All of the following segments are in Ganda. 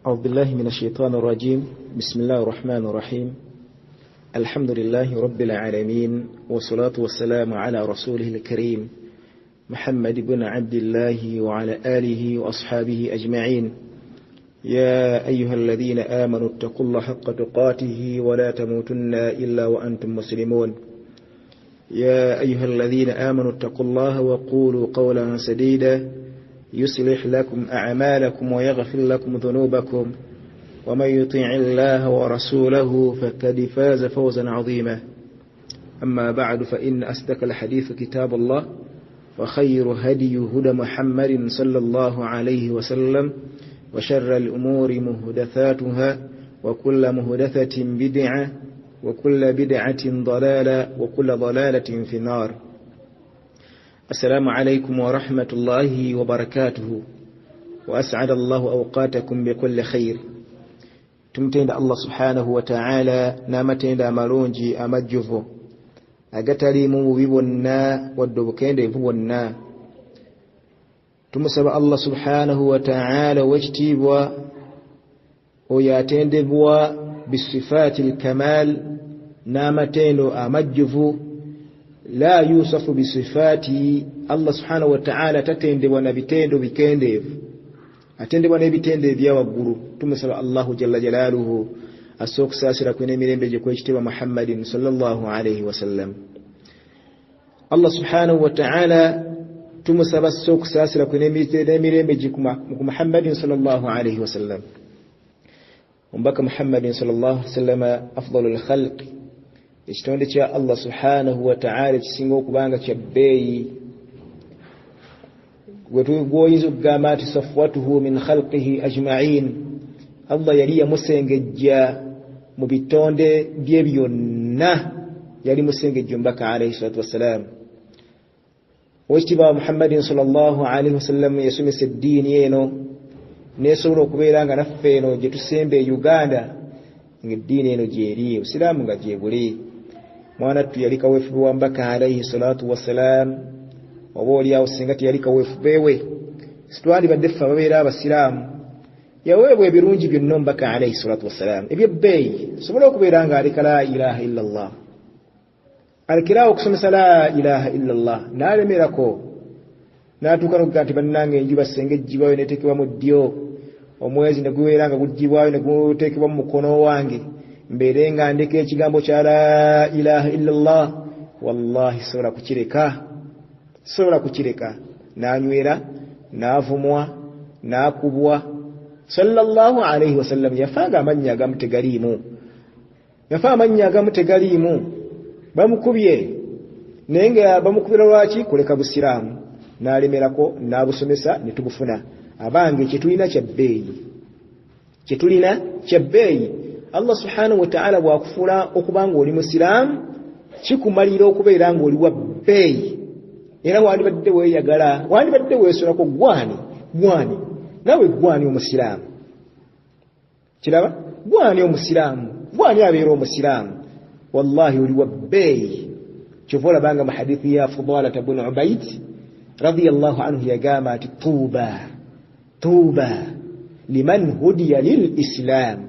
أعوذ بالله من الشيطان الرجيم. بسم الله الرحمن الرحيم. الحمد لله رب العالمين، والصلاة والسلام على رسوله الكريم محمد بن عبد الله وعلى آله وأصحابه أجمعين. يا أيها الذين آمنوا اتقوا الله حق تقاته ولا تموتن إلا وأنتم مسلمون. يا أيها الذين آمنوا اتقوا الله وقولوا قولا سديدا يصلح لكم أعمالكم ويغفر لكم ذنوبكم، ومن يطيع الله ورسوله فقد فاز فوزا عظيما. أما بعد، فإن أصدق الحديث كتاب الله، وخير هدي هدى محمد صلى الله عليه وسلم، وشر الأمور مهدثاتها، وكل مهدثة بدعة، وكل بدعة ضلالة، وكل ضلالة في النار. السلام عليكم ورحمة الله وبركاته، وأسعد الله أوقاتكم بكل خير. تمتين الله سبحانه وتعالى نامتين دامالونجي أمجفو أغتالي مبيبنا والدبكين ديبونا. تمسب الله سبحانه وتعالى واجتيبوا وياتين ديبوا بالصفات الكمال نامتين أمجفو لا يوصف بصفات الله سبحانه وتعالى تتندبوا نبتين بكين atendebwa n'ebitende bya waggulu. Tumusaba Allahu jalla jalaaluhu asookusaasira kw'emirembe gye kw'ekitiibwa Muhammadin sallallahu alayhi wa sallam. Allah subhanahu wa ta'ala tumusaba asookusaasira kw'emirembe gye ku Muhammadin sallallahu alayhi wa sallam. Omubaka Muhammadin sallallahu alayhi wa sallam afdalul khalq, ekitonde kya Allah subhanahu wa ta'ala kisinga okubanga kya bbeeyi. Gwoyinza okugamba nti safwatuhu min khalqihi ajma'in, Allah yali yamusengejja mu bitonde bye byonna, yali musengejja omubaka alayhi salatu wassalam. Owekitiibwa Muhammadin sallallahu alayhi wasallam yasomesa eddiini eno nesobola okubeera nga naffe eno gye tusemba e Uganda ng'eddiini eno gyeri, obusiraamu nga gyebuli. Mwanattu yali kaweefube wa mbaka alayhi salatu wassalam, oba oliawo singa teyali kaweefubeewe sitwandibadde ffe ababeera abasiraamu. Yaweebwa ebirungi byonna omubaka alayhi salatu wassalam ebyebbeeyi, sobola okubeera nga aleka la ilaha illa Allah, alekerawo okusomesa la ilaha illa Allah, n'alemerako n'atuuka n'okugaa nti bannange enjuba senga ejjibwayo neteekebwa mu ddyo, omwezi ne gubeera nga gujjibwayo ne guteekebwa mu mukono wange, mbeere nga ndeka ekigambo kya la ilaha illa Allah, wallahi sobola kukireka. N'anywera, n'avumwa, n'akubwa. Sallallahu alayhi wasallam yafanga amannya agamu tegaliimu, bamukubye naye nga bamukubira lwaki? Kuleka busiraamu. N'alemerako, n'abusomesa, ne tubufuna. Abange kyetulina kya bbeeyi. Allah subhanahu wa ta'ala bw'akufuula okubanga oli musiraamu kikumalira okubeera nga oli wa bbeeyi. Era wandibadde weeyagala, wandibadde weesolako gwani nawe gwani omusiraamu. Kiraba? Gwani omusiraamu, gwani abeera omusiraamu. Wallahi oli wa bbeeyi. Kyova olabanga mu hadithi ya Fudalata ibn Ubayd radiyallahu anhu yagamba nti tuuba liman hudiya lilislam,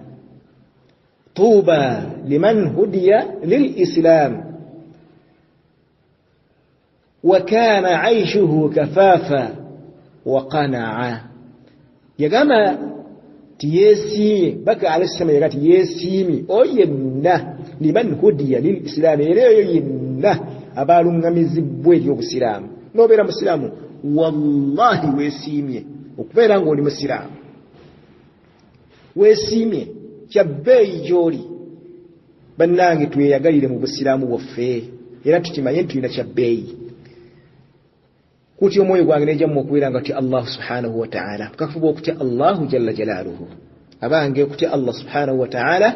tuuba liman hudiya lilislam وكان عيشه كفافا وقناعا. يغاما تيسي بكى عليه السلام يغا تيسيمي oyenna liman hudiya lilislam, ereyo yenna abalungamizibwa eri obusiraamu n'obeera musiraamu, wallahi weesiimye okubeera ng'oli musiraamu, weesiimye kya bbeeyi gy'oli. Bannange tweyagalire mu busiraamu bwaffe era tukimanye nti tulina kya bbeeyi. Kuti omwoyo gwange nejja mu okubeera nga tutya Allah subhanahu wa ta'ala, tukafuba okutya Allahu jalla jalaaluhu. Abange okutya Allah subhanahu wa ta'ala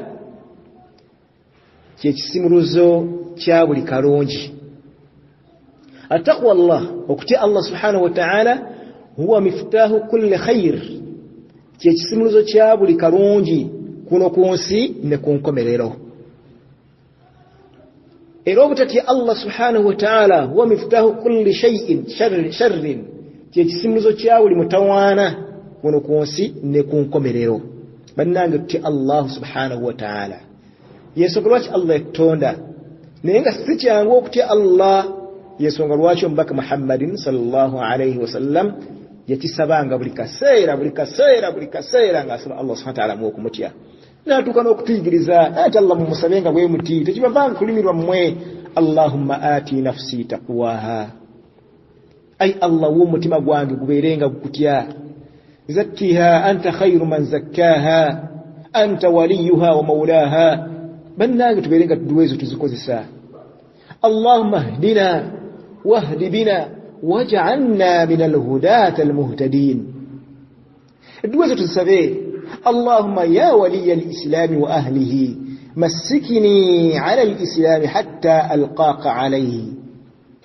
kyekisimuluzo kya buli kalungi. Attaqwa Allah, okutya Allah subhanahu wa ta'ala huwa miftaahu kulli khayr, kyekisimuluzo kya buli kalungi kuno ku nsi ne ku nkomerero. Era obutatya Allah subhanahu wa ta'ala huwa miftahu kulli shay'in sharrin, kyekisimuluzo kya buli mutawaana kuno ku nsi ne ku nkomerero. bannange tutya Allah subhanahu wa ta'ala yensonga lwaki Allah yatonda naye nga si kyangu okutya Allah yensonga lwaki omubaka Muhammadin sallallahu alayhi wasallam yakisabanga buli kaseera ng'asaba Allah subhanahu wa ta'ala mu okumutya n'atuuka n'okutuyigiriza ati Allah mumusabenga bwe muti tekibavanga kulimirwa mmwe Allahumma ati nafsi taqwaha ay Allah w'omutima gwange gubeerenga gukutya zakkiha anta khayru man zakkaha anta waliyuha wa mawlaha bannange tubeerenga tuduwezo tuzikozesa Allahumma hdina wahdi bina waj'alna min alhudati almuhtadin duwezo tuzisabe Allahumma ya waliya alislam wa ahlihi مسكني على الإسلام حتى ألقاك عليه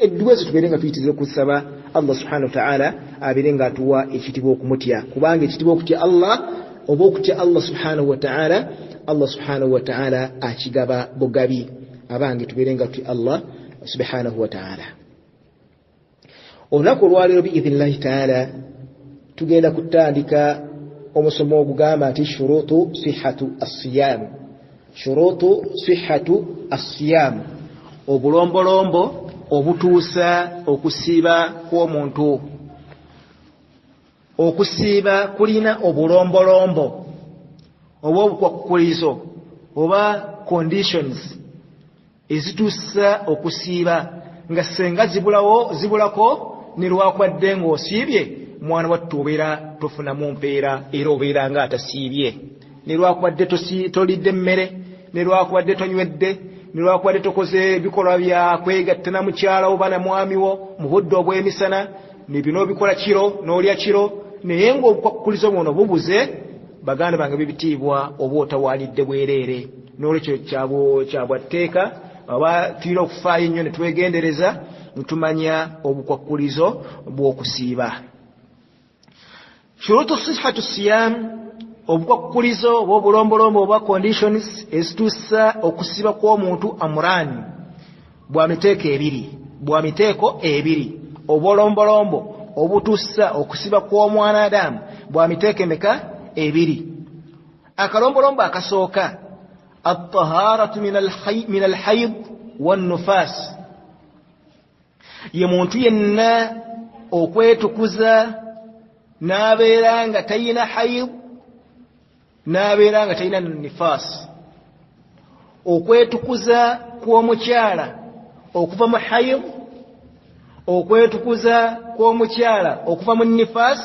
الدوازة تبيرنغا في تزيك السبا الله سبحانه وتعالى أبيرنغا توا إشتبوك متيا كبانغ إشتبوك تي الله وبوك تي الله سبحانه وتعالى أشيغابا بوغابي أبانغ تبيرنغا تي الله سبحانه وتعالى ونقول والي بإذن الله تعالى تجينا كتالك ومسموه بغامة شروط صحة الصيام shurutu sihhatu as-siyam obulombolombo obutuusa okusiiba kw'omuntu okusiiba kulina obulombolombo oba obukwakkulizo oba conditions ezituusa okusiiba nga senga zibulako ne lwakwadde ng'osiibye mwana wattu obeera tofunamu mpeera era obeera nga atasiibye ne lwakwadde tolidde mmere ne lwakwadde tonywedde ne lwakwadde tokoze bikolwa bya kwegatta na mukyala oba na mwami wo mu budde obw'emisana ne bino bikola kiro n'olya kiro naye ng'obukwakkulizo buno bubuze baganda bange bibitiibwa oba otawaalidde bwereere n'olwekyo kyabwa tteeka oba tuyina okufaayo ennyo ne twegendereza ntumanya obukwakkulizo bw'okusiiba shurutu sihhatu siyam obukwakkulizo oba obulombolombo oba conditions ezituusa okusiba kw'omuntu amurani bwa miteeko ebiri obulombolombo obutuusa okusiba kw'omwana adamu bwa miteeko emeka ebiri akalombolombo akasooka at-taharatu min al-hayd wan-nufas ye muntu yenna okwetukuza n'abeera nga tayina hayd n'abeera nga talina nifas okwetukuza kw'omukyala okuva mu hayd okwetukuza kw'omukyala okuva mu nifas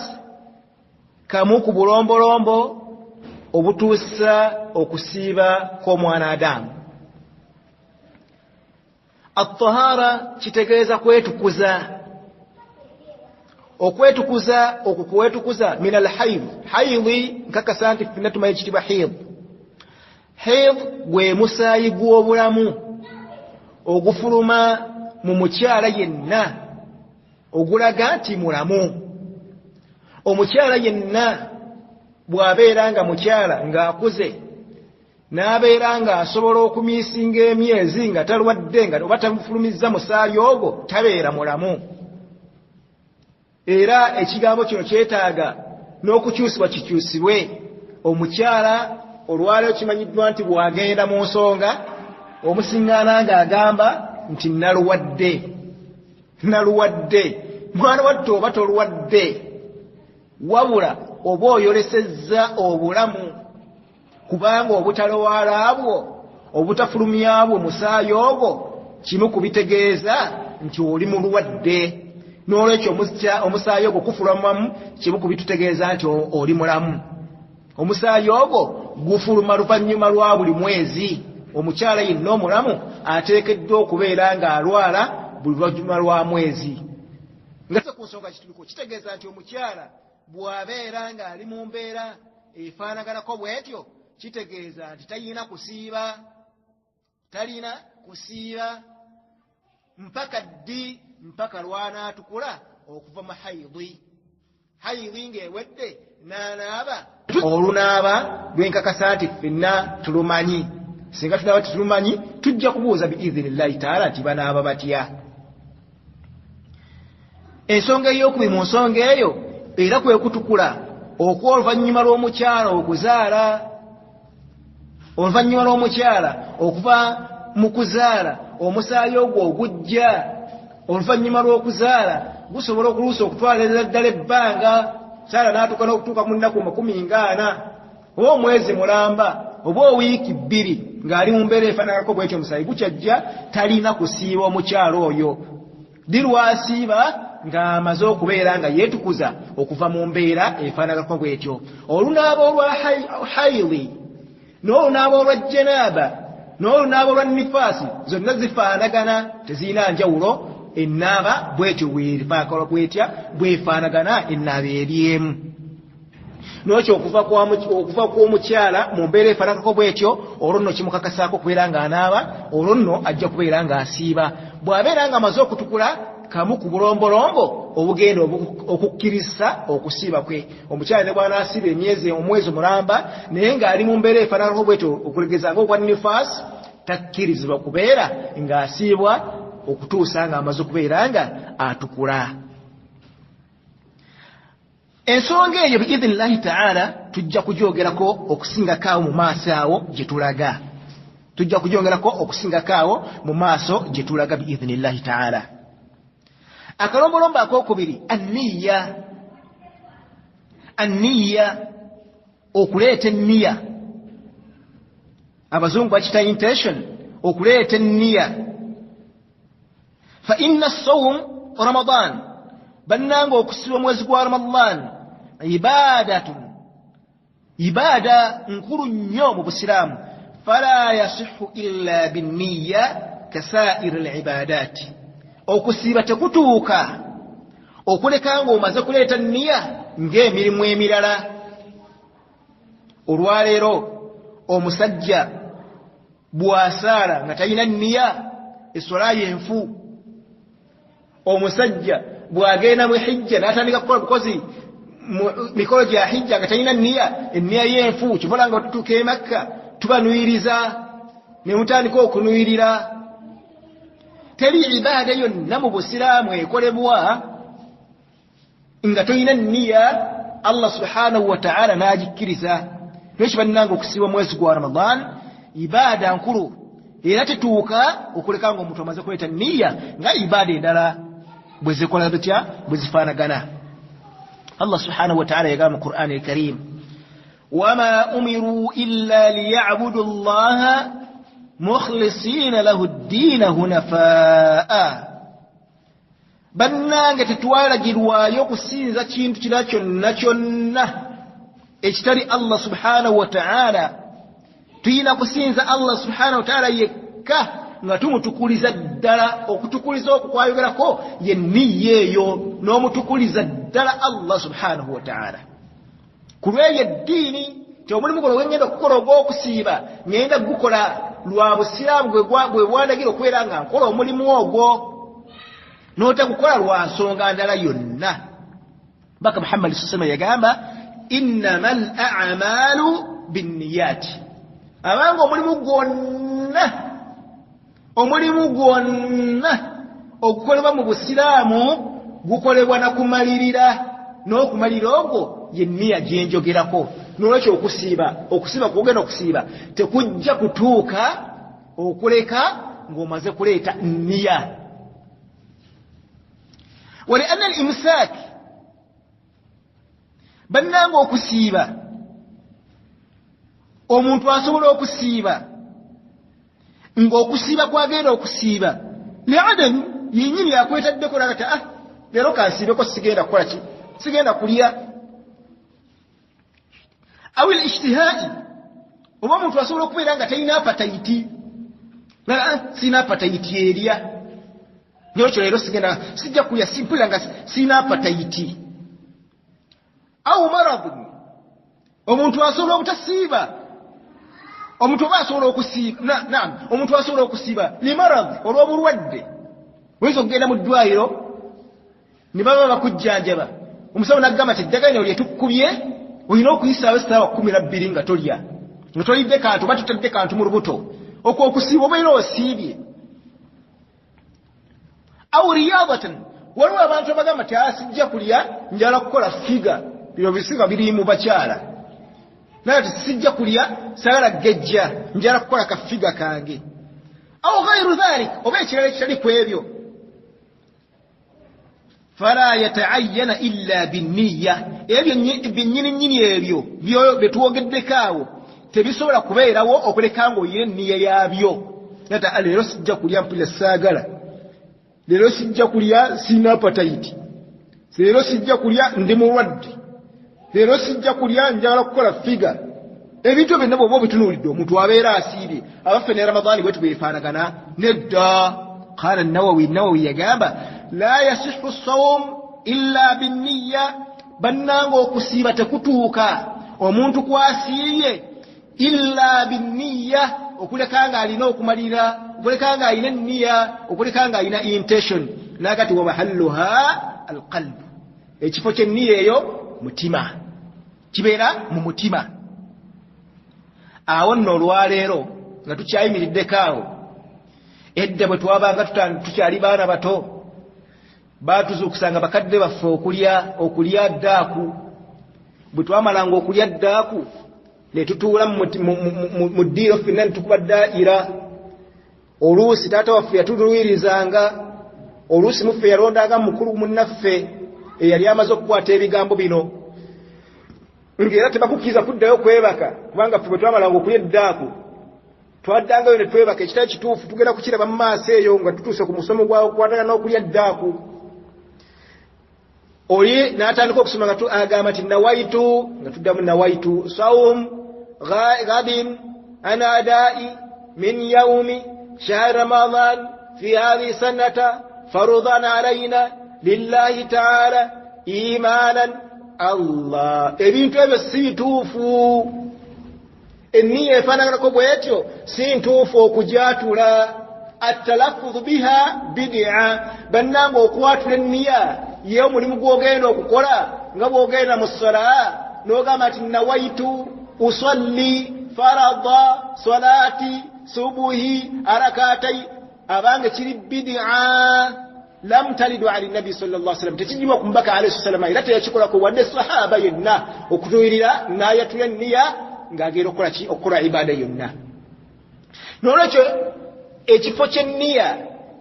kamu ku bulombolombo obutuusa okusiiba kw'omwana adamu at-tahara kitegeeza kwetukuza okwetukuza okukwetukuza min al-hayd haydi nkakasa nti ffenna tumanyi kitibwa hayd gwe musaayi gw'obulamu ogufuluma mu mukyala yenna ogulaga nti mulamu omukyala yenna bw'abeera nga mukyala ng'akuze n'abeera ng'asobola okumiisinga emyezi nga talwadde nga oba tamufulumizza musaayi ogwo tabeera mulamu era ekigambo kino kyetaaga n'okukyusibwa kikyusibwe omukyala olwaleero kimanyiddwa nti bw'agenda mu nsonga omusiŋŋaana ng'agamba nti naluwadde mwana wattu oba tolwadde wabula oba oyolesezza obulamu kubanga obutalowaalaabwo obutafulumyabwo musaayi ogwo kimu kubitegeeza nti oli mulwadde n'olwekyo omusaayi ogwo kufulumamu kimu kubitutegeeza nti oli mulamu omusaayi ogwo gufuluma luvannyuma lwa buli mwezi omukyala yenna omulamu ateekeddwa okubeera ng'alwala buli luvannyuma lwa mwezi nga se ku nsonga kituliko kitegeeza nti omukyala bw'abeera ng'ali mu mbeera efaanaganako bw'etyo kitegeeza nti talina kusiiba mpaka ddi mpaka lw'anaatukula okuva mu hayidi ng'ewedde n'anaaba olunaaba lwenkakasa nti ffenna tulumanyi singa tunaaba tetulumanyi tujja kubuuza biizinillahi taala nti banaaba batya ensonga ey'okubi mu nsonga eyo era kwe kutukula okw'oluvannyuma lw'omukyala okuzaala oluvannyuma lw'omukyala okuva mu kuzaala omusaayi ogwo ogujja oluvannyuma lw'okuzaala gusobola okuluusa okutwalira ddala ebbanga saala n'atuuka n'okutuuka mu nnaku 40 oba omwezi mulamba oba wiiki 2 ng'ali mu mbeera efaananako bw'ekyo omusaayi gukyajja talina kusiiba omukyala oyo dirwasiiba ng'amaze okubeera nga yeetukuza okuva mu mbeera efaananako bw'etyo olunaaba olwa hayili n'olunaaba olwa janaaba n'olunaaba olwa nifaasi zonna zifaanagana tezirina njawulo ennaaba bw'etyo bwefaanagana ennaaba eryemu n'okyo okuva kw'omukyala mu mbeera efaananako bw'etyo olwo nno kimukakasaako okubeera ng'anaaba olwo nno ajja kubeera ng'asiiba bw'abeera ng'amaze okutukula kamu ku bulombolombo obugenda okukkiriza okusiiba kwe omukyala ne bw'anaasiba omwezi mulamba naye ng'ali mu mbeera efaananako bw'etyo okulegeza ng'okwa nifaasi takkirizibwa kubeera ng'asiibwa okutuusa ng'amaze okubeera nga atukula ensonga eyo biidhinillahi ta'ala tujja kugyogerako okusingakaawo mu maaso awo gye tulaga mu maaso gye tulaga biidhinillahi ta'ala akalombolombo akokubiri anniya okuleeta enniya abazungu bakita intention okuleeta enniya fa inna as-sawm ramadan bannanga okusiba omwezi gwa ramadan ibada nkulu nnyo mu busiraamu fala yasihu illa binniya kasairi al-ibadati okusiba tekutuuka okuleka ng'omaze kuleeta nniya ng'emirimu emirala olwaleero omusajja bw'asaala nga talina nniya essola y'enfu omusajja bw'agenda mu hijja n'atandika kukola bukozi mikolo gya hijja nga talina nniya enniya y'enfu kivola nga tutuuka e Makka tubanuyiriza ne mutandika okunuyirira teri ibaada yonna mu busiraamu ekolebwa nga tolina nniya Allah subhanahu wa ta'ala n'agikkiriza lwekyo bannanga okusiiba mwezi gwa Ramadan ibaada nkulu era tetuuka okuleka nga omuntu amaze kuleeta nniya nga ibaada endala bwe zikola bitya bwe zifaanagana Allah subhanahu wa ta'ala yagamba mu Qur'an al-Karim wama umiru illa liya'budu Allaha mukhlisina lahu ad-din hunafaa bannanga tetwalagirwayo okusinza kintu kira kyonna ekitali Allah subhanahu wa ta'ala tuyina kusinza Allah subhanahu wa ta'ala yekka nga tumutukuliza ddala okutukuliza okwo kwayogerako ye nniya eyo n'omutukuliza ddala Allah subhanahu wa ta'ala ku lw'eyo eddiini omulimu guno wengenda okukola ogw'okusiiba ngenda gukola lwa busiraamu bwe bwandagira okubeera nga nkola omulimu ogwo n'otagukola lwa nsonga ndala yonna baka Muhammad sallallahu alayhi wa sallam yagamba innamal a'malu binniyati abanga omulimu gwonna ogukolebwa mu busiraamu gukolebwa na kumalirira n'okumalira okwo ye nniya gyenjogerako n'olwekyo okusiiba kugenda okusiiba tekujja kutuuka okuleka ng'omaze kuleeta nniya wali anna al-imsaak bannanga okusiiba omuntu asobola okusiiba ng'okusiiba kwagenda okusiiba li'adami yennyini yakwetaddeko nagati leero kansiibeko sigenda kukola ki sigenda kulya awil ijtihaa'i oba omuntu asobola okubeera nga talina apatayiti sina apatayiti erya nyokyo leero sijja kulya simpulira nga sina apatayiti awu maradun omuntu asobola obutasiiba omuntu oba asobola okusiiba omuntu asobola okusiiba limarad olw'obulwadde oyinza okugenda mu ddwaliro ne baba bakujjanjaba omusawo n'agamba ti eddagala lino lyetukkubye olina okuyisaawo essaawa 12 nga tolya nga tolidde kantu oba tutadde kantu mu lubuto okwo okusiiba obeera osiibye aw riyadatan waliwo abantu abagamba ti sijja kulya njala kukola figa bino bisiga biri mu bakyala nati sijja kulya sagala gejja njala kukola kafiga kange au ghairu dhalik oba ekirala ekitali ku ebyo fala yata'ayyana illa binniya ebyo binnyini ebyo betuwogeddekaawo tebisobola kubeerawo okuleka ng'oyina enniya yaabyo nata leero sijja kulya mpulira saagala leero sijja kulya sina appetite leero sijja kulya ndi mulwadde leero sijja kulya njagala kukola figa ebintu byonna bw'oba obitunuulidde omuntu abeera asiibye abaffe ne ramadaani bwe tubeefaanagana nedda qala nawawi yagamba la yasihhu sawm illa binniya bannanga okusiiba tekutuuka omuntu kwasiibye illa binniya okuleka nga alina okumalira okuleka nga alina enniya okuleka nga alina intention nakati wa mahalluha alqalb ekifo ky'enniya eyo mutima kibeera mu mutima awo nno olwaleero nga tukyayimiriddekaawo edda bwe twabanga tukyali baana bato baatuzuukusanga bakadde baffe okulya ddaaku bwe twamalanga okulya ddaaku ne tutuula mu ddiiro ffenna ne tukuba ddaa'ira oluusi taata waffe yatuluwirizanga oluusi muffe yalondanga mukulu munnaffe eyali amaze okukwata ebigambo bino ng'era tebakukkiriza kuddayo kwebaka kubanga ffe bwe twamalanga okulya eddaaku twaddangayo ne twebaka ekitali kituufu tugenda kukiraba mu maaso eyo nga tutuuse ku musomo gwakwatagana n'okulya eddaaku oli n'atandika okusoma nga agamba nti nawaitu nga tuddamu nawaitu sawm غد عن أداء من يوم شهر رمضان في هذه السنة فرضا علينا لله تعالى إيمانا الله ebintu ebyo si tuufu enniya efaanaganako bwetyo si ntuufu okujatula atalaffuz biha bid'a bannanga okwatula enniya ye omulimu gw'ogenda okukola nga bw'ogenda mu ssala n'ogamba nti nawaitu usalli farada salati subuhi arakatai abange kiri bid'a lam talidu ali nabi sallallahu alaihi wasallam tekijibwa kumbaka alayhi wasallam ila teyakikola ko wadde sahaba yenna okutuyirira n'ayatula enniya ng'agenda okukola ki okukola ibada yonna n'olwekyo ekifo ky'enniya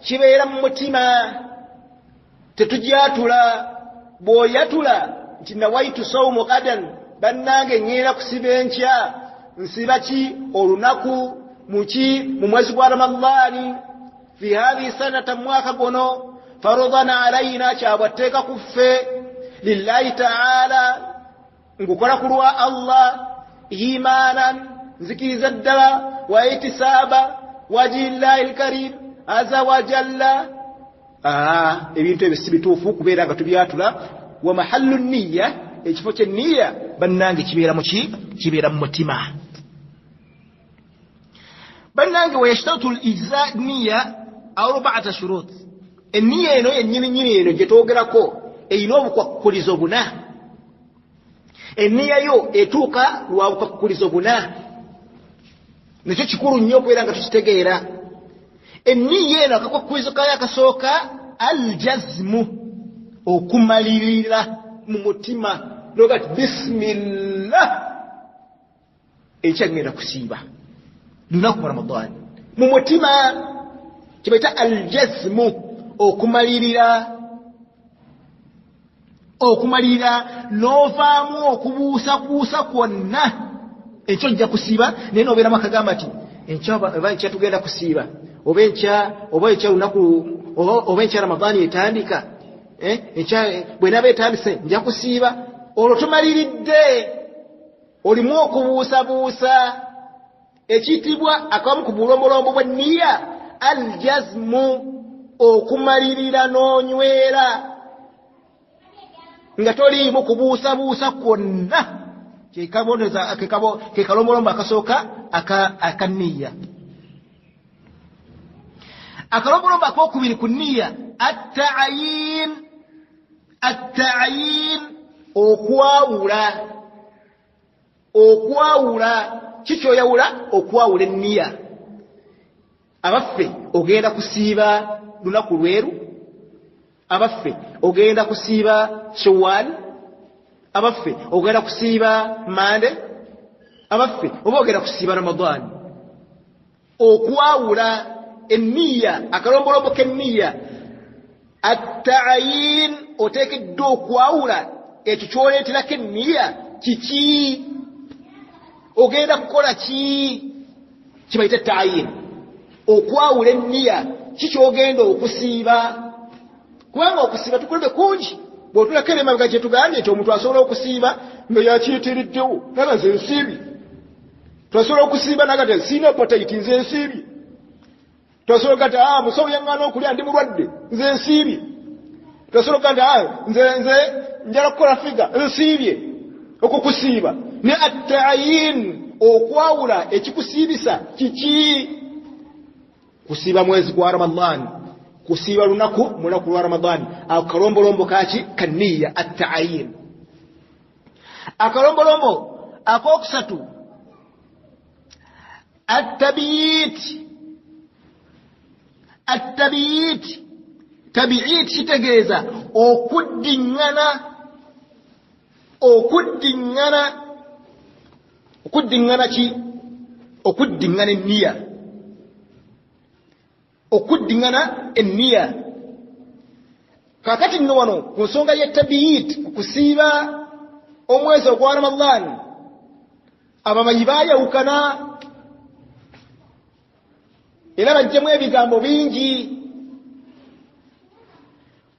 kibeera mu mutima tetujatula bw'oyatula nti nawaitu sawmu gadan bannange ngeera kusiba enkya nsiba ki olunaku mu mwezi gwa ramadaani fi hadhihi sanata mwaka guno farudan alaina kyabwatteeka ku ffe lillahi taala ngukola ku lwa allah imanan nzikiriza ddala wa itisaba wajillahi alkarim aza wajalla ebintu ebyo si bituufu kubeera nga tubyatula wa mahallu nniya ekifo ky'enniya bannange kibeera mu mutima bannange wayashtatu lijza nniya arba'ata shurut enniya eno yennyini eno gye twogerako erina obukwakkulizo buna enniya yo etuuka lwa bukwakkulizo buna nekyo kikulu nnyo okubeera nga tukitegeera enniya eno akakwakkulizo kayo akasooka aljazmu okumalirira mu mutima nogati bismillah ekyagenda kusiiba lunaku Ramadani mu mutima kibaita aljazmu okumalirira n'ovaamu okubuusakuusa kwonna ekyo ojja kusiiba naye n'obeeramu akagamba nti enkya tugenda kusiiba oba enkya lunaku oba enkya Ramadani etandika bwe naba etandise nja kusiiba olwo tomaliridde olimu okubuusabuusa ekiyitibwa akamu ku bulombolombo bw'enniya aljazmu okumalirira n'onywera nga toliimu kubuusabuusa kwonna ke kalombolombo akasooka aka nniya akalombolombo akokubiri ku nniya atta'yin okwawula kikyoyawula okwawula enniya abaffe ogenda kusiiba lunaku lweru abaffe ogenda kusiiba shawwal abaffe ogenda kusiiba mande abaffe obogera kusiba Ramadan okwawula enniya akalombolombo k'enniya at-ta'yin oteekeddwa okwawula ekyo kyoleeterako enniya kiki ogenda kukola ki kibayita ta'yin okwawula enniya kikyogenda okusiiba kubanga okusiiba tukulebe kungi bw'otulako emabega gye tugambye nti omuntu asobola okusiiba nga yakiyitiriddewo naba nze nsiibye twasobola okusiiba nagati siina appetite nze nsiibye twasobola gati musawo yaŋŋaana okulya ndi mulwadde nze nsiibye twasobola gati nze njala kukola figa nsiibye okukusiiba ne at-ta'yin okwawula ekikusiibisa kiki kusiiba mwezi gwa Ramadhan kusiiba lunaku lwa Ramadhan akalombolombo kaki kanniya at-ta'yin akalombolombo akokusatu at-tabiit kitegeeza okuddiŋŋana enniya enniya kakati nno wano ku nsonga y'ettabiit kusiiba omwezi ogwa Ramadhan abamanyi baayawukana era bajjemu ebigambo bingi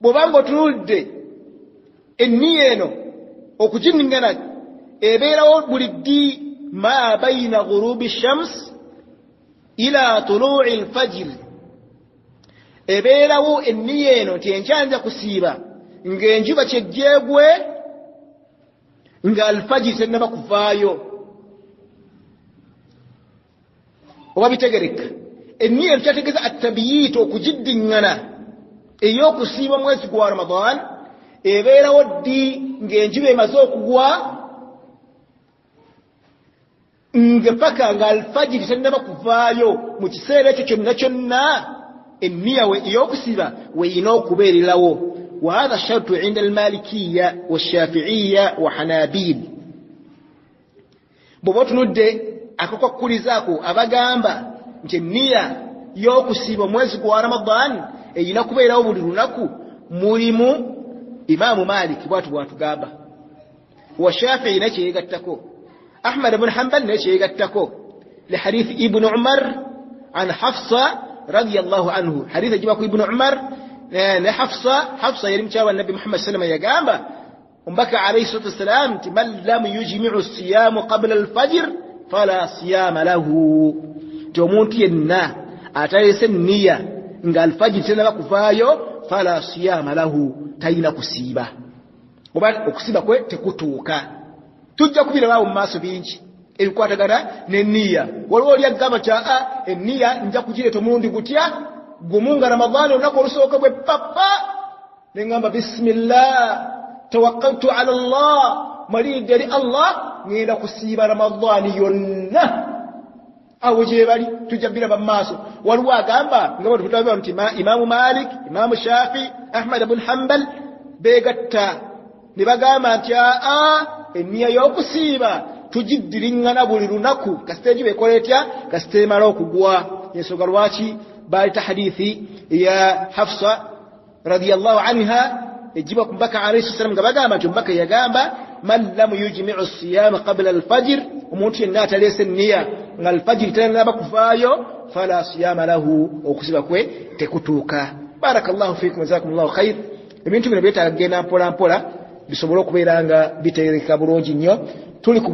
bw'obanga otunulidde enniya eno okuginniŋŋana ebeerawo buli ddi ma bayina ghurubi shams ila tulu'i al-fajr ebeerawo enniya eno nti enkyanja kusiiba ng'enjuba kyejjeegwe nga alfajiri tennaba kuvaayo oba bitegereka enniya eno kyategeeza at-tabiit okugiddiŋŋana ey'okusiiba mwezi gwa Ramadan ebeerawo ddi ng'enjuba emaze okugwa nga paka nga alfajiri tennaba kuvaayo mu kiseera ekyo kyonna kyonna enniya ey'okusiiba weyina okubeererawo وهذا الشرط عند المالكية والشافعية وحنابيل بوبوتنودde akakulizaako abagamba nti enniya y'okusiiba mwezi gwa Ramadan eyina kubeerawo buli lunaku mulimu Imaamu Malik bwatugamba wa Shafi'i nakyo yeegattako Ahmad ibn Hanbal nakyo yeegattako لحديث ابن عمر عن حفصة رضي الله عنه حديث جباك ابن عمر حفصة يرمتها النبي محمد صلى الله عليه وسلم يقام ومبكى عليه الصلاة والسلام من لم يجمع الصيام قبل الفجر فلا صيام له تومونتي النا أتاريس النية إن الفجر سنة كفايو فلا صيام له تاينا كسيبة وبعد كسيبة كوي تكتوكا تجا كبيرا واو ماسو بينج ebikwatagana n'enniya waliwo lyagamba kya enniya nja kugire tomundi gutya gumunga Ramadhani olunaku olusooka bwe papa nengamba bismillah tawakkaltu ala Allah malidde eri Allah ngenda kusiiba Ramadhani yonna awo gye bali tujja biraba mu maaso waliwo agamba nga bwe tutambula nti Imaamu Malik Imaamu Shafi Ahmad ibn Hanbal beegatta ne bagamba nti enniya y'okusiiba tujiddiriŋŋana buli lunaku kasita enjuba ekola etya kasita emala okugwa ensonga lwaki baleta hadithi ya Hafsa radiyallahu anha ejiba ku Mbaka alayhi salam nga bagamba nti Mbaka yagamba man lam yujmi'u siyama qabla al-fajr omuntu yenna ataleese enniya nga al-fajr tennaba kuvaayo fala siyama lahu okusiba kwe tekutuuka. Barakallahu fiikum jazakumullahu khair. Ebintu bino byetaaga kugenda mpola mpola bisobola okubeera nga bitegeereka bulungi nnyo. Tuli ku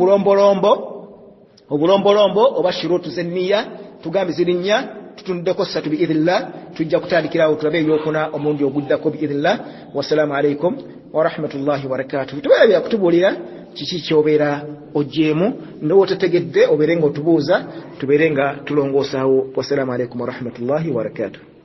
obulombolombo oba shurutu zenniya tugambe zirinnya tutunddeko ssatu biidhnillah tujja kutandikirawo tulabe ebyokuna omurundi oguddako biidhnillah. Wassalamu alaikum warahmatullahi wabarakatuh. Tubeera byakutubuulira kiki kyobeera ojeemu n'otetegedde obeere nga otubuuza tubeere nga tulongoosaawo. Wassalamu alaikum warahmatullahi wabarakatuh.